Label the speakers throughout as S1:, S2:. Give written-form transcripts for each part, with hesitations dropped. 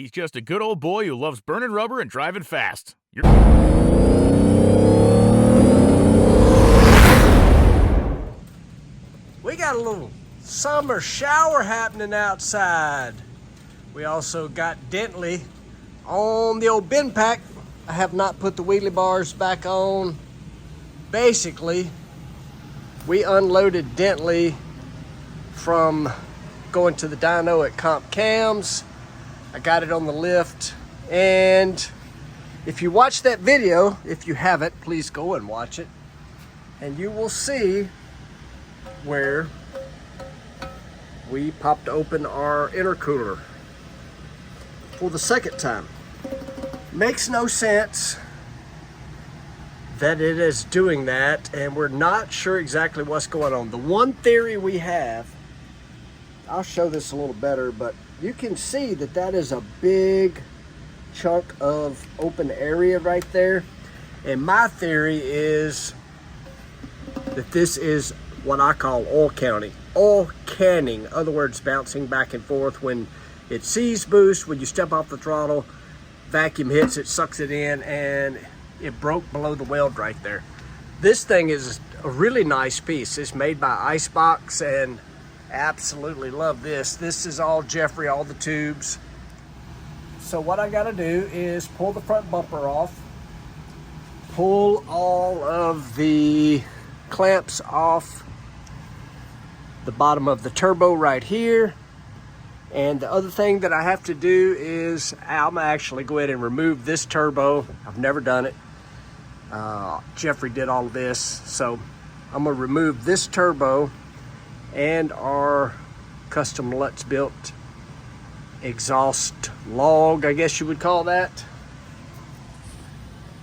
S1: He's just a good old boy who loves burning rubber and driving fast.
S2: We got a little summer shower happening outside. We also got Dentley on the old bin pack. I have not put the wheelie bars back on. Basically, we unloaded Dentley from going to the dyno at Comp Cams. I got it on the lift, and if you watch that video, if you haven't, please go and watch it, and you will see where we popped open our intercooler for the second time. Makes no sense that it is doing that, and we're not sure exactly what's going on. The one theory we have, I'll show this a little better, but you can see that that is a big chunk of open area right there. And my theory is that this is what I call oil counting. Oil canning, in other words, bouncing back and forth. When it sees boost, when you step off the throttle, vacuum hits it, sucks it in, and it broke below the weld right there. This thing is a really nice piece. It's made by Icebox, and absolutely love this. This is all Jeffrey, all the tubes. So what I gotta do is pull the front bumper off, pull all of the clamps off the bottom of the turbo right here. And the other thing that I have to do is I'm gonna actually go ahead and remove this turbo. I've never done it. Jeffrey did all of this. So I'm gonna remove this turbo and our custom Lutz built exhaust log, I guess you would call that,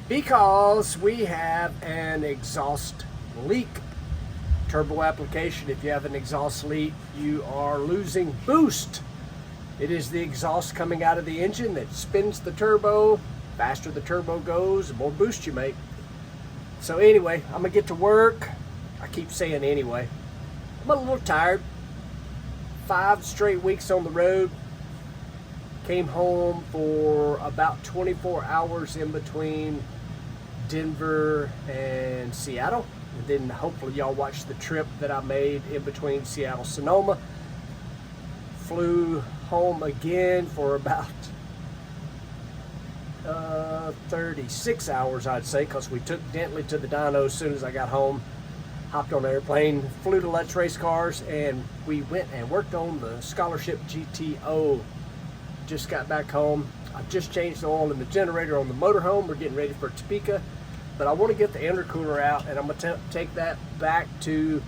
S2: because we have an exhaust leak. Turbo application, if you have an exhaust leak, you are losing boost. It is the exhaust coming out of the engine that spins the turbo. Faster the turbo goes, the more boost you make. So anyway, I'm gonna get to work. I keep saying anyway. I'm a little tired. 5 straight weeks on the road. Came home for about 24 hours in between Denver and Seattle. And then hopefully y'all watched the trip that I made in between Seattle, Sonoma. Flew home again for about 36 hours, I'd say, because we took Dentley to the dyno as soon as I got home. Hopped on an airplane, flew to Let's Race Cars, and we went and worked on the Scholarship GTO. Just got back home. I just changed the oil in the generator on the motorhome. We're getting ready for Topeka, but I want to get the intercooler out, and I'm going to take that back to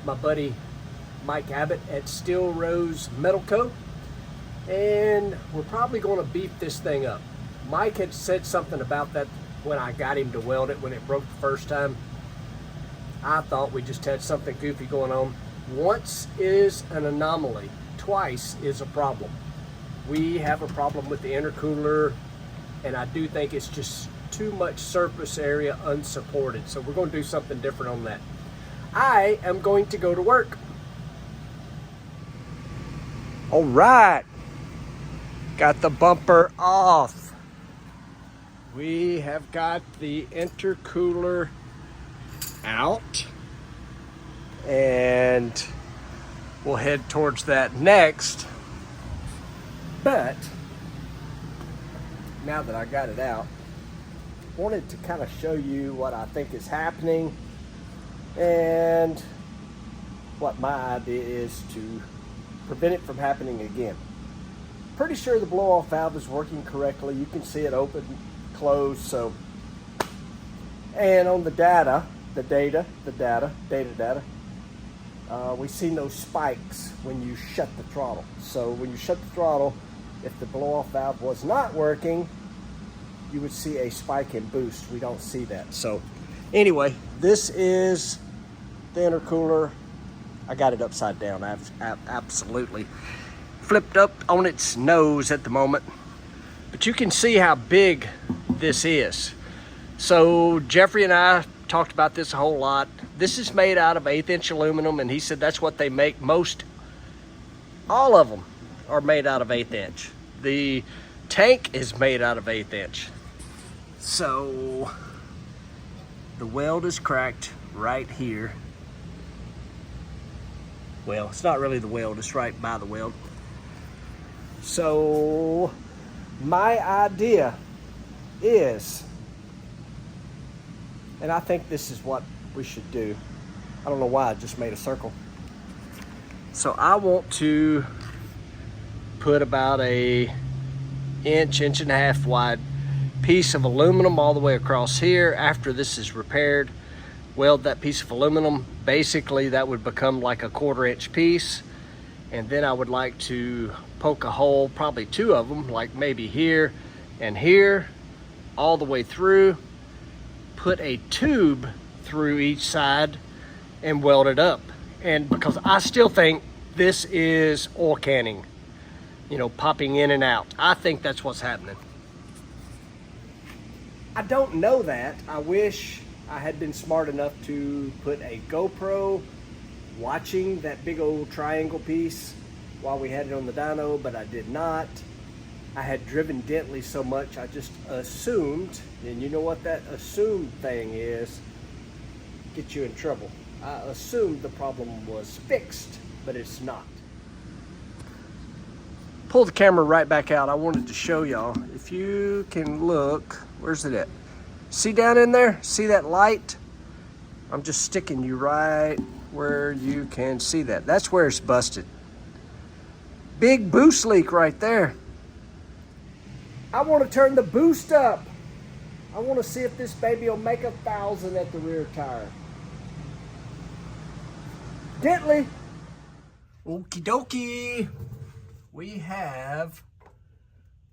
S2: my buddy Mike Abbott at Steel Rose Metal Co. And we're probably going to beef this thing up. Mike had said something about that when I got him to weld it when it broke the first time. I thought we just had something goofy going on. Once is an anomaly, twice is a problem. We have a problem with the intercooler, and I do think it's just too much surface area unsupported. So we're going to do something different on that. I am going to go to work. All right, got the bumper off. We have got the intercooler out, and we'll head towards that next. But now that I got it out, I wanted to kind of show you what I think is happening and what my idea is to prevent it from happening again. Pretty sure the blow-off valve is working correctly. You can see it open, close. So, and on the data, we see no spikes when you shut the throttle. So when you shut the throttle, if the blow-off valve was not working, you would see a spike in boost. We don't see that. So anyway, this is the intercooler. I got it upside down. I've absolutely flipped up on its nose at the moment. But you can see how big this is. So Jeffrey and I talked about this a whole lot. This is made out of 1/8 inch aluminum, and he said that's what they make. All of them are made out of 1/8 inch. The tank is made out of 1/8 inch. So the weld is cracked right here. Well, it's not really the weld, it's right by the weld. So my idea is, and I think this is what we should do. I don't know why I just made a circle. So I want to put about a inch and a half wide piece of aluminum all the way across here. After this is repaired, weld that piece of aluminum. Basically that would become like a 1/4 inch piece. And then I would like to poke a hole, probably 2 of them, like maybe here and here, all the way through, put a tube through each side and weld it up. And because I still think this is oil canning, you know, popping in and out. I think that's what's happening. I don't know that. I wish I had been smart enough to put a GoPro watching that big old triangle piece while we had it on the dyno, but I did not. I had driven Dentley so much, I just assumed, and you know what that assumed thing is, get you in trouble. I assumed the problem was fixed, but it's not. Pull the camera right back out. I wanted to show y'all. If you can look, where's it at? See down in there? See that light? I'm just sticking you right where you can see that. That's where it's busted. Big boost leak right there. I want to turn the boost up. I want to see if this baby will make 1,000 at the rear tire. Dentley. Okie dokie. We have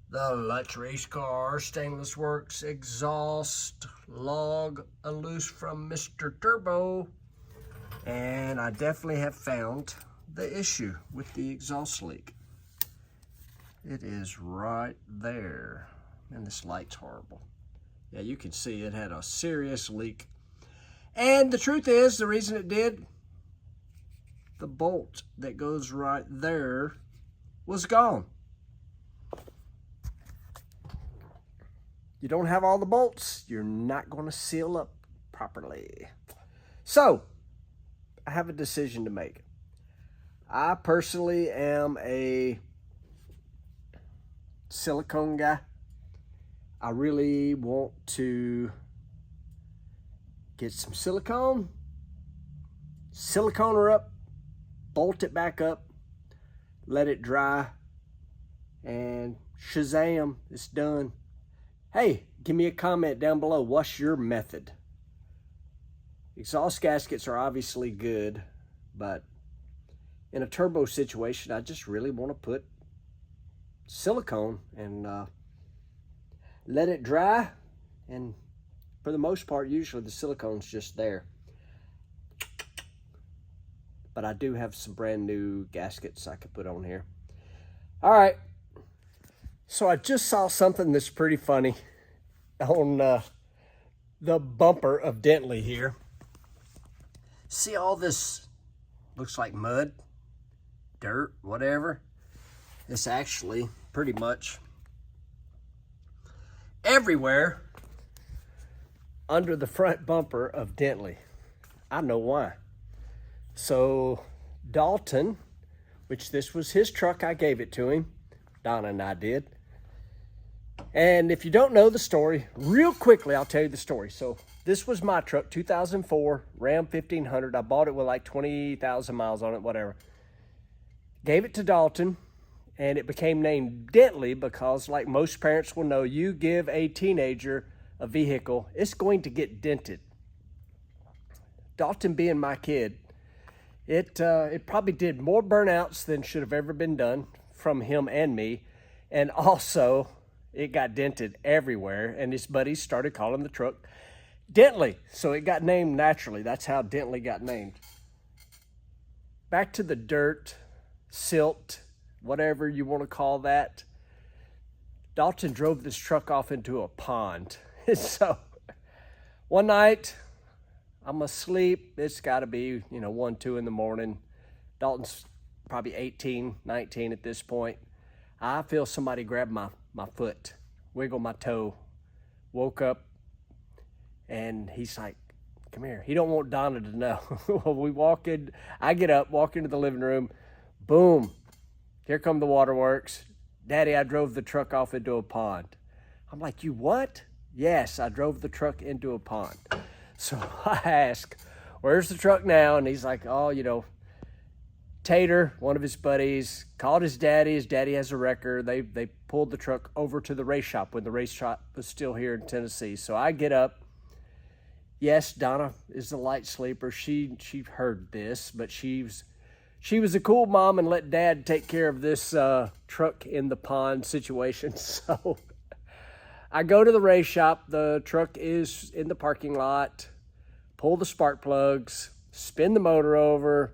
S2: the Let's Race Car Stainless Works exhaust log loose from Mr. Turbo. And I definitely have found the issue with the exhaust leak. It is right there. And this light's horrible. Yeah, you can see it had a serious leak. And the truth is, the reason it did, the bolt that goes right there was gone. You don't have all the bolts, you're not going to seal up properly. So, I have a decision to make. I personally am a silicone guy. I really want to get some silicone her up, bolt it back up, let it dry, and shazam, it's done. Hey, give me a comment down below. What's your method? Exhaust gaskets are obviously good, but in a turbo situation, I just really want to put silicone and let it dry. And for the most part, usually the silicone's just there. But I do have some brand new gaskets I could put on here. All right. So I just saw something that's pretty funny on the bumper of Dentley here. See all this looks like mud, dirt, whatever. It's actually pretty much everywhere under the front bumper of Dentley. I know why. So Dalton, which this was his truck, I gave it to him. Donna and I did. And if you don't know the story, real quickly, I'll tell you the story. So this was my truck, 2004 Ram 1500. I bought it with like 20,000 miles on it, whatever. Gave it to Dalton, and it became named Dentley because, like most parents will know, you give a teenager a vehicle, it's going to get dented. Dalton being my kid, it probably did more burnouts than should have ever been done from him and me. And also, it got dented everywhere, and his buddies started calling the truck Dentley. So it got named naturally. That's how Dentley got named. Back to the dirt, silt, whatever you want to call that. Dalton drove this truck off into a pond. So one night, I'm asleep. It's got to be, 1, 2 in the morning. Dalton's probably 18, 19 at this point. I feel somebody grab my my foot, wiggle my toe. Woke up, and he's like, come here. He don't want Donna to know. Well, we walk in. I get up, walk into the living room. Boom. Here come the waterworks. Daddy, I drove the truck off into a pond. I'm like, you what? Yes, I drove the truck into a pond. So I ask, where's the truck now? And he's like, oh, you know, Tater, one of his buddies, called his daddy. His daddy has a wrecker. They pulled the truck over to the race shop when the race shop was still here in Tennessee. So I get up. Yes, Donna is a light sleeper. She heard this, but she was a cool mom and let Dad take care of this truck in the pond situation. So I go to the race shop. The truck is in the parking lot. Pull the spark plugs, spin the motor over.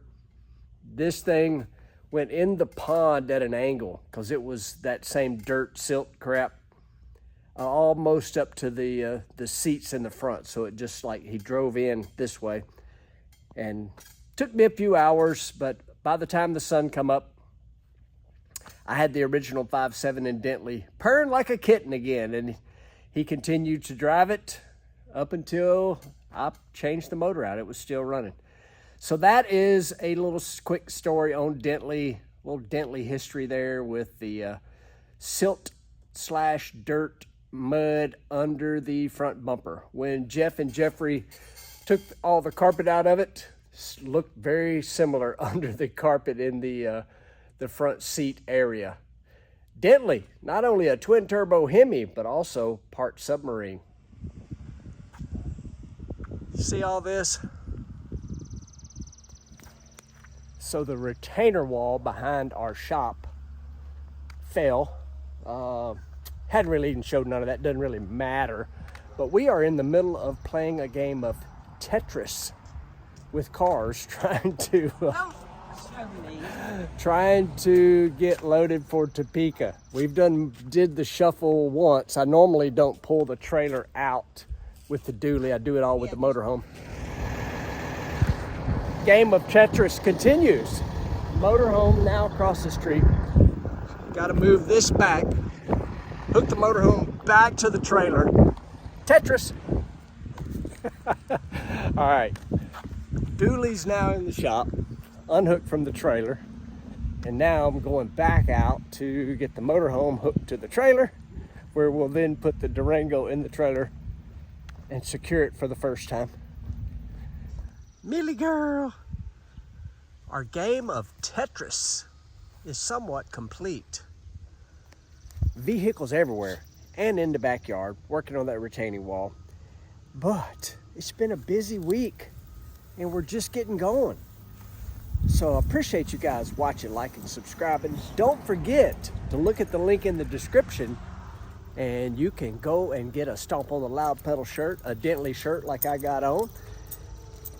S2: This thing went in the pond at an angle because it was that same dirt silt crap almost up to the seats in the front. So it just like he drove in this way, and took me a few hours, but by the time the sun come up, I had the original 5.7 in Dentley purring like a kitten again, and he continued to drive it up until I changed the motor out. It was still running. So that is a little quick story on Dentley, little Dentley history there with the silt/dirt mud under the front bumper. When Jeff and Jeffrey took all the carpet out of it, looked very similar under the carpet in the front seat area. Dentley, not only a twin turbo Hemi, but also part submarine. See all this? So the retainer wall behind our shop fell. Hadn't really even showed none of that, doesn't really matter. But we are in the middle of playing a game of Tetris with cars, trying to get loaded for Topeka. We've did the shuffle once. I normally don't pull the trailer out with the dually. I do it all with the motorhome. Game of Tetris continues. Motorhome now across the street. Got to move this back. Hook the motorhome back to the trailer. Tetris. All right. Dually's now in the shop, unhooked from the trailer. And now I'm going back out to get the motorhome hooked to the trailer, where we'll then put the Durango in the trailer and secure it for the first time. Millie girl, our game of Tetris is somewhat complete. Vehicles everywhere and in the backyard, working on that retaining wall. But it's been a busy week and we're just getting going. So I appreciate you guys watching, liking, subscribing. Don't forget to look at the link in the description, and you can go and get a Stomp on the Loud Pedal shirt, a Dentley shirt like I got on.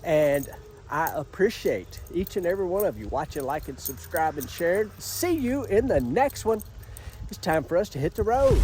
S2: And I appreciate each and every one of you watching, liking, subscribing, sharing. See you in the next one. It's time for us to hit the road.